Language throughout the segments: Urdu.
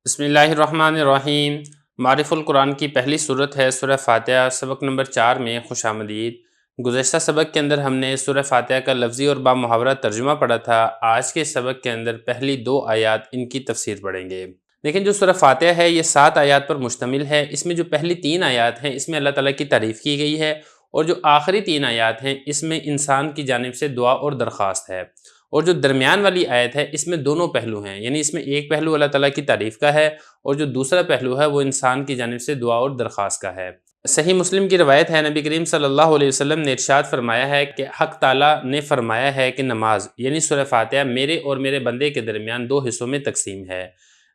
بسم اللہ الرحمن الرحیم۔ معرف القرآن کی پہلی صورت ہے سورہ فاتحہ۔ سبق نمبر 4 میں خوش آمدید۔ گزشتہ سبق کے اندر ہم نے سورہ فاتحہ کا لفظی اور بامحاورہ ترجمہ پڑھا تھا۔ آج کے سبق کے اندر پہلی 2 آیات ان کی تفسیر پڑھیں گے۔ لیکن جو سورہ فاتحہ ہے یہ 7 آیات پر مشتمل ہے۔ اس میں جو پہلی 3 آیات ہیں اس میں اللہ تعالیٰ کی تعریف کی گئی ہے، اور جو آخری 3 آیات ہیں اس میں انسان کی جانب سے دعا اور درخواست ہے، اور جو درمیان والی آیت ہے اس میں دونوں پہلو ہیں، یعنی اس میں ایک پہلو اللہ تعالیٰ کی تعریف کا ہے اور جو دوسرا پہلو ہے وہ انسان کی جانب سے دعا اور درخواست کا ہے۔ صحیح مسلم کی روایت ہے، نبی کریم صلی اللہ علیہ وسلم نے ارشاد فرمایا ہے کہ حق تعالیٰ نے فرمایا ہے کہ نماز یعنی سورہ فاتحہ میرے اور میرے بندے کے درمیان 2 حصوں میں تقسیم ہے،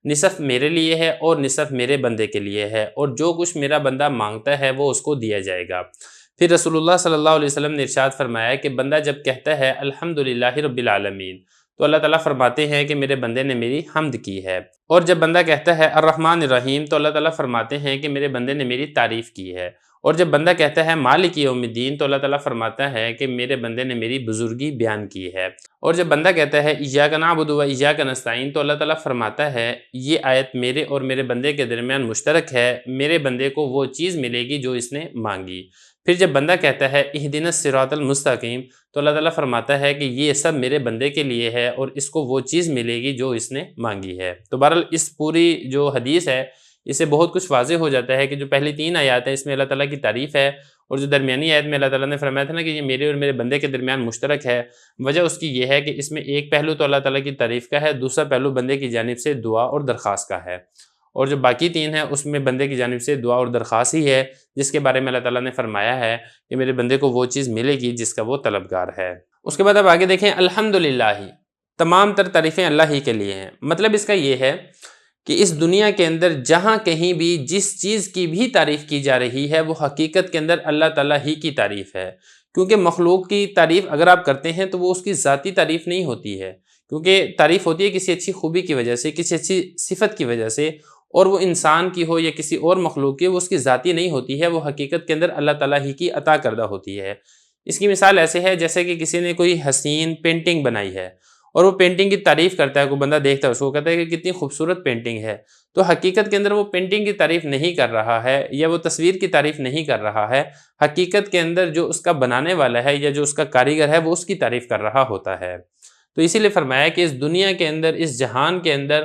نصف میرے لیے ہے اور نصف میرے بندے کے لیے ہے، اور جو کچھ میرا بندہ مانگتا ہے وہ اس کو دیا جائے گا۔ پھر رسول اللہ صلی اللہ علیہ وسلم نے ارشاد فرمایا کہ بندہ جب کہتا ہے الحمدللہ رب العالمین تو اللہ تعالیٰ فرماتے ہیں کہ میرے بندے نے میری حمد کی ہے، اور جب بندہ کہتا ہے الرحمن الرحیم تو اللہ تعالیٰ فرماتے ہیں کہ میرے بندے نے میری تعریف کی ہے، اور جب بندہ کہتا ہے مالک یوم الدین تو اللہ تعالیٰ فرماتا ہے کہ میرے بندے نے میری بزرگی بیان کی ہے، اور جب بندہ کہتا ہے ایاک نعبد و ایاک نستعین تو اللہ تعالیٰ فرماتا ہے یہ آیت میرے اور میرے بندے کے درمیان مشترک ہے، میرے بندے کو وہ چیز ملے گی جو اس نے مانگی۔ پھر جب بندہ کہتا ہے اہدنا الصراط المستقیم تو اللہ تعالیٰ فرماتا ہے کہ یہ سب میرے بندے کے لیے ہے اور اس کو وہ چیز ملے گی جو اس نے مانگی ہے۔ تو بہرحال اس پوری جو حدیث ہے اس سے بہت کچھ واضح ہو جاتا ہے کہ جو پہلی 3 آیات ہیں اس میں اللہ تعالیٰ کی تعریف ہے، اور جو درمیانی آیت میں اللہ تعالیٰ نے فرمایا تھا نا کہ یہ میرے اور میرے بندے کے درمیان مشترک ہے، وجہ اس کی یہ ہے کہ اس میں ایک پہلو تو اللہ تعالیٰ کی تعریف کا ہے، دوسرا پہلو بندے کی جانب سے دعا اور درخواست کا ہے، اور جو باقی 3 ہیں اس میں بندے کی جانب سے دعا اور درخواست ہی ہے، جس کے بارے میں اللہ تعالیٰ نے فرمایا ہے کہ میرے بندے کو وہ چیز ملے گی جس کا وہ طلبگار ہے۔ اس کے بعد اب آگے دیکھیں الحمدللہ، تمام تر تعریفیں اللہ ہی کے لیے ہیں۔ مطلب اس کا یہ ہے کہ اس دنیا کے اندر جہاں کہیں بھی جس چیز کی بھی تعریف کی جا رہی ہے وہ حقیقت کے اندر اللہ تعالیٰ ہی کی تعریف ہے، کیونکہ مخلوق کی تعریف اگر آپ کرتے ہیں تو وہ اس کی ذاتی تعریف نہیں ہوتی ہے، کیونکہ تعریف ہوتی ہے کسی اچھی خوبی کی وجہ سے، کسی اچھی صفت کی وجہ سے، اور وہ انسان کی ہو یا کسی اور مخلوق کی، وہ اس کی ذاتی نہیں ہوتی ہے، وہ حقیقت کے اندر اللہ تعالیٰ ہی کی عطا کردہ ہوتی ہے۔ اس کی مثال ایسے ہے جیسے کہ کسی نے کوئی حسین پینٹنگ بنائی ہے اور وہ پینٹنگ کی تعریف کرتا ہے، کوئی بندہ دیکھتا ہے اس کو کہتا ہے کہ کتنی خوبصورت پینٹنگ ہے، تو حقیقت کے اندر وہ پینٹنگ کی تعریف نہیں کر رہا ہے یا وہ تصویر کی تعریف نہیں کر رہا ہے، حقیقت کے اندر جو اس کا بنانے والا ہے یا جو اس کا کاریگر ہے وہ اس کی تعریف کر رہا ہوتا ہے۔ تو اسی لیے فرمایا کہ اس دنیا کے اندر، اس جہان کے اندر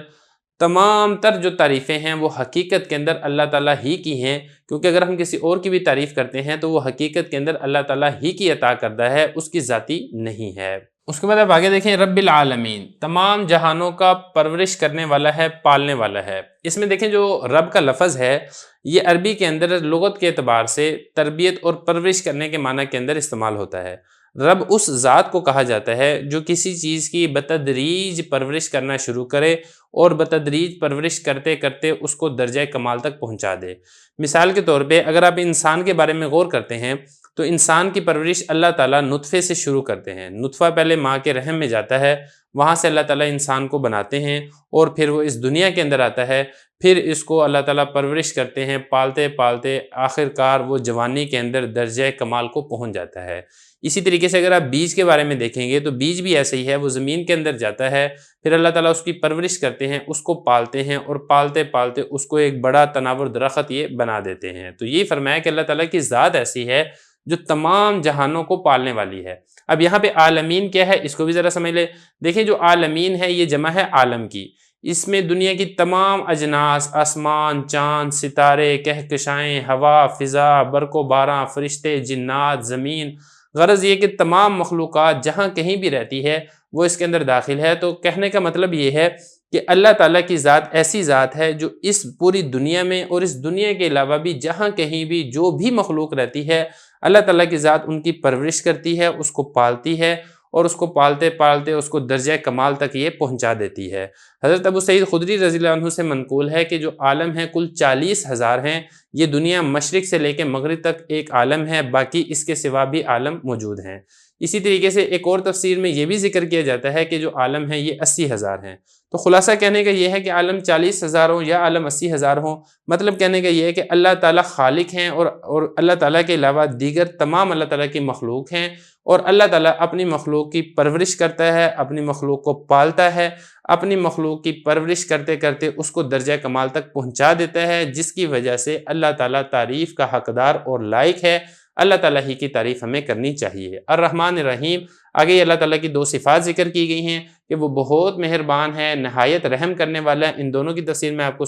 تمام تر جو تعریفیں ہیں وہ حقیقت کے اندر اللہ تعالیٰ ہی کی ہیں، کیونکہ اگر ہم کسی اور کی بھی تعریف کرتے ہیں تو وہ حقیقت کے اندر اللہ تعالیٰ ہی کی عطا کردہ ہے، اس کی ذاتی نہیں ہے۔ اس کے بعد اب آگے دیکھیں رب العالمین، تمام جہانوں کا پرورش کرنے والا ہے، پالنے والا ہے۔ اس میں دیکھیں جو رب کا لفظ ہے یہ عربی کے اندر لغت کے اعتبار سے تربیت اور پرورش کرنے کے معنی کے اندر استعمال ہوتا ہے۔ رب اس ذات کو کہا جاتا ہے جو کسی چیز کی بتدریج پرورش کرنا شروع کرے اور بتدریج پرورش کرتے کرتے اس کو درجہ کمال تک پہنچا دے۔ مثال کے طور پہ اگر آپ انسان کے بارے میں غور کرتے ہیں تو انسان کی پرورش اللہ تعالیٰ نطفے سے شروع کرتے ہیں۔ نطفہ پہلے ماں کے رحم میں جاتا ہے، وہاں سے اللہ تعالیٰ انسان کو بناتے ہیں اور پھر وہ اس دنیا کے اندر آتا ہے، پھر اس کو اللہ تعالیٰ پرورش کرتے ہیں، پالتے پالتے آخر کار وہ جوانی کے اندر درجہ کمال کو پہنچ جاتا ہے۔ اسی طریقے سے اگر آپ بیج کے بارے میں دیکھیں گے تو بیج بھی ایسے ہی ہے، وہ زمین کے اندر جاتا ہے، پھر اللہ تعالیٰ اس کی پرورش کرتے ہیں، اس کو پالتے ہیں اور پالتے پالتے اس کو ایک بڑا تناور درخت یہ بنا دیتے ہیں۔ تو یہ فرمایا کہ اللہ تعالیٰ کی ذات ایسی ہے جو تمام جہانوں کو پالنے والی ہے۔ اب یہاں پہ عالمین کیا ہے اس کو بھی ذرا سمجھ لیں۔ دیکھیں جو عالمین ہے یہ جمع ہے عالم کی، اس میں دنیا کی تمام اجناس، آسمان، چاند، ستارے، کہکشائیں، ہوا، فضا، برق و باراں، فرشتے، جنات، زمین، غرض یہ کہ تمام مخلوقات جہاں کہیں بھی رہتی ہے وہ اس کے اندر داخل ہے۔ تو کہنے کا مطلب یہ ہے کہ اللہ تعالیٰ کی ذات ایسی ذات ہے جو اس پوری دنیا میں اور اس دنیا کے علاوہ بھی جہاں کہیں بھی جو بھی مخلوق رہتی ہے اللہ تعالیٰ کی ذات ان کی پرورش کرتی ہے، اس کو پالتی ہے اور اس کو پالتے پالتے اس کو درجہ کمال تک یہ پہنچا دیتی ہے۔ حضرت ابو سعید خدری رضی اللہ عنہ سے منقول ہے کہ جو عالم ہے کل 40,000 ہیں، یہ دنیا مشرق سے لے کے مغرب تک ایک عالم ہے، باقی اس کے سوا بھی عالم موجود ہیں۔ اسی طریقے سے ایک اور تفسیر میں یہ بھی ذکر کیا جاتا ہے کہ جو عالم ہے یہ 80,000 ہیں۔ تو خلاصہ کہنے کا یہ ہے کہ عالم 40,000 ہوں یا عالم 80,000 ہوں، مطلب کہنے کا یہ ہے کہ اللہ تعالیٰ خالق ہیں اور اللہ تعالیٰ کے علاوہ دیگر تمام اللہ تعالیٰ کی مخلوق ہیں، اور اللہ تعالیٰ اپنی مخلوق کی پرورش کرتا ہے، اپنی مخلوق کو پالتا ہے، اپنی مخلوق کی پرورش کرتے کرتے اس کو درجہ کمال تک پہنچا دیتا ہے، جس کی وجہ سے اللہ تعالیٰ تعریف کا حقدار اور لائق ہے۔ اللہ تعالیٰ ہی کی تعریف ہمیں کرنی چاہیے۔ الرحمن الرحیم، آگے اللہ تعالیٰ کی 2 صفات ذکر کی گئی ہیں کہ وہ بہت مہربان ہے، نہایت رحم کرنے والا ہے۔ ان دونوں کی تفسیر میں آپ کو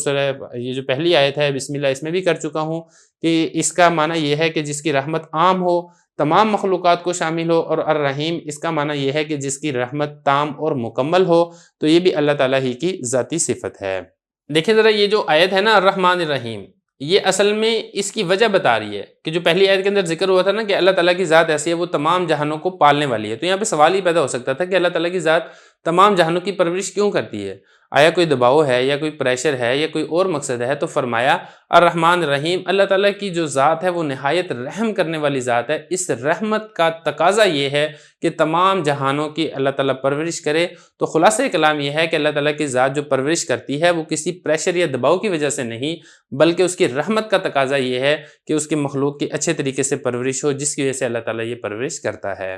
یہ جو پہلی آیت ہے بسم اللہ، اس میں بھی کر چکا ہوں کہ اس کا معنی یہ ہے کہ جس کی رحمت عام ہو، تمام مخلوقات کو شامل ہو، اور الرحیم اس کا معنی یہ ہے کہ جس کی رحمت تام اور مکمل ہو، تو یہ بھی اللہ تعالیٰ ہی کی ذاتی صفت ہے۔ دیکھیں ذرا یہ جو آیت ہے نا الرحمن الرحیم، یہ اصل میں اس کی وجہ بتا رہی ہے کہ جو پہلی آیت کے اندر ذکر ہوا تھا نا کہ اللہ تعالیٰ کی ذات ایسی ہے وہ تمام جہانوں کو پالنے والی ہے، تو یہاں پہ سوال ہی پیدا ہو سکتا تھا کہ اللہ تعالیٰ کی ذات تمام جہانوں کی پرورش کیوں کرتی ہے؟ آیا کوئی دباؤ ہے یا کوئی پریشر ہے یا کوئی اور مقصد ہے؟ تو فرمایا الرحمن الرحیم، اللہ تعالیٰ کی جو ذات ہے وہ نہایت رحم کرنے والی ذات ہے۔ اس رحمت کا تقاضا یہ ہے کہ تمام جہانوں کی اللہ تعالیٰ پرورش کرے۔ تو خلاصہ کلام یہ ہے کہ اللہ تعالیٰ کی ذات جو پرورش کرتی ہے وہ کسی پریشر یا دباؤ کی وجہ سے نہیں، بلکہ اس کی رحمت کا تقاضا یہ ہے کہ اس کی مخلوق کی اچھے طریقے سے پرورش ہو، جس کی وجہ سے اللہ تعالیٰ یہ پرورش کرتا ہے۔